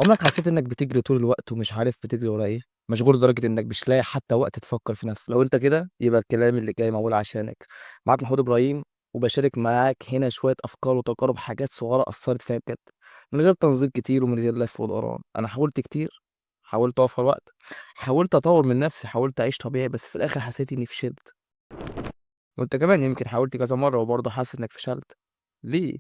عمرك حسيت إنك بتجري طول الوقت ومش عارف بتجري ورا إيه؟ مشغول لدرجة إنك مش لاقي حتى وقت تفكّر في نفسك، لو أنت كده يبقى الكلام اللي جاي معمول عشانك. معاك محمود إبراهيم، وباشارك معاك هنا شوية أفكار وتجارب حاجات صغيرة أثّرت فيّا بجد، من غير تنظيم كتير ومن غير لف ودوران. أنا حاولت كتير، حاولت أوفّر وقت، حاولت أطوّر من نفسي، حاولت أعيش طبيعي، بس في الآخر حسيت إني فشلت. وأنت كمان يمكن حاولت كذا مرّة وبرضه حاسس إنك فشلت. ليه؟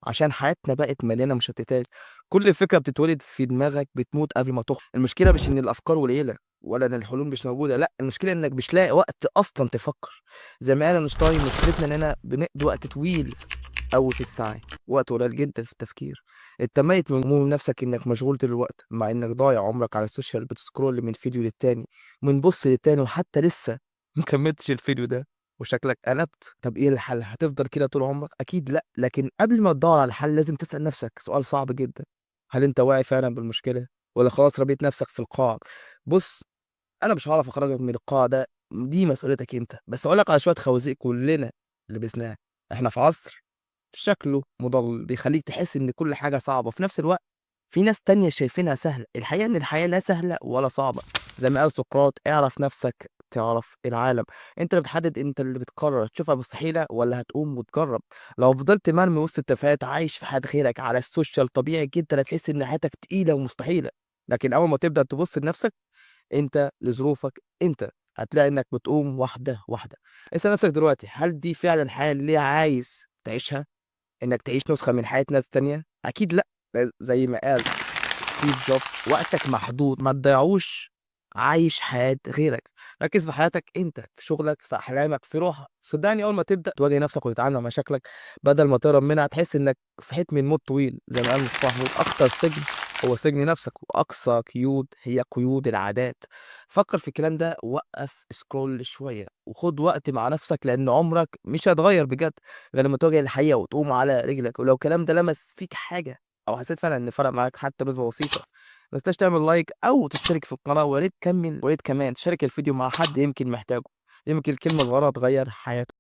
عشان حياتنا بقت مليانة مشتتات، كل فكرة بتتولد في دماغك بتموت قبل ما تخرج. المشكلة مش إن الأفكار قليلة ولا إن الحلول مش موجودة، لأ المشكلة إنك مش لاقي وقت أصلًا تفكر. زي ما قال أينشتاين مشكلتنا إننا بنقضي وقت طويل أوي في السعي، وقت قليل جدًا في التفكير. أنت ميت من هموم نفسك إنك مشغول طول الوقت، مع إنك ضايع عمرك على السوشيال بتسكرول من فيديو للتاني، من بوست للتاني وحتى لسه ما كملتش الفيديو ده وشكلك قلبت. طب إيه الحل؟ هتفضل كده طول عمرك؟ أكيد لأ، لكن قبل ما تدوّر على الحل لازم تسأل نفسك سؤال صعب جدًا، هل أنت واعي فعلًا بالمشكلة والّا خلاص رميت نفسك في القاع؟ بُص، أنا مش هاعرف أخرجك من القاع ده، دي مسؤوليتك أنت، بس هاقول لك على شوية خوازيق كلنا لبسناها. إحنا في عصر شكله مُضلِّل، بيخلّيك تحس إن كل حاجة صعبة، وفي نفس الوقت في ناس تانية شايفينها سهلة. الحقيقة إن الحياة لا سهلة ولا صعبة، زي ما قال سقراط: اعرف نفسك تعرف العالم. أنت اللي بتحدد، أنت اللي بتقرر تشوفها مستحيلة والّا هتقوم وتجرّب. لو فضلت مرمي وسط التفاهات عايش في حياة غيرك على السوشيال، طبيعي جدًا هتحس إن حياتك تقيلة ومستحيلة، لكن أول ما تبدأ تبُص لنفسك أنت لظروفك أنت، هتلاقي إنك بتقوم واحدة، واحدة. اسأل نفسك دلوقتي، هل دي فعلًا الحياة اللي عايز تعيشها؟ إنك تعيش نسخة من حياة ناس تانية؟ أكيد لأ. زي ما قال ستيف جوبز: وقتك محدود، ما تضيّعوش عايش حياة غيرك. ركّز في حياتك أنت، في شغلك، في أحلامك، في روحك. صدّقني أول ما تبدأ تواجه نفسك وتتعامل مع مشاكلك بدل ما تهرب منها، هتحس إنك صحيت من موت طويل. زي ما قال مصطفى محمود: أخطر سجن هو سجن نفسك، وأقصى قيود هي قيود العادات. فكّر في الكلام ده، وقّف scroll شوية، وخُد وقت مع نفسك، لإن عمرك مش هيتغيّر بجد غير لمّا تواجه الحقيقة وتقوم على رجلك. ولو الكلام ده لمس فيك حاجة أو حسيت فعلًا إن فرق معاك حتى بنسبة بسيطة، ما تنساش تعمل لايك أو تشترك في القناة، ويا ريت كمان تشارك الفيديو مع حد يمكن محتاجه، يمكن كلمة صغيرة تغيّر حياته.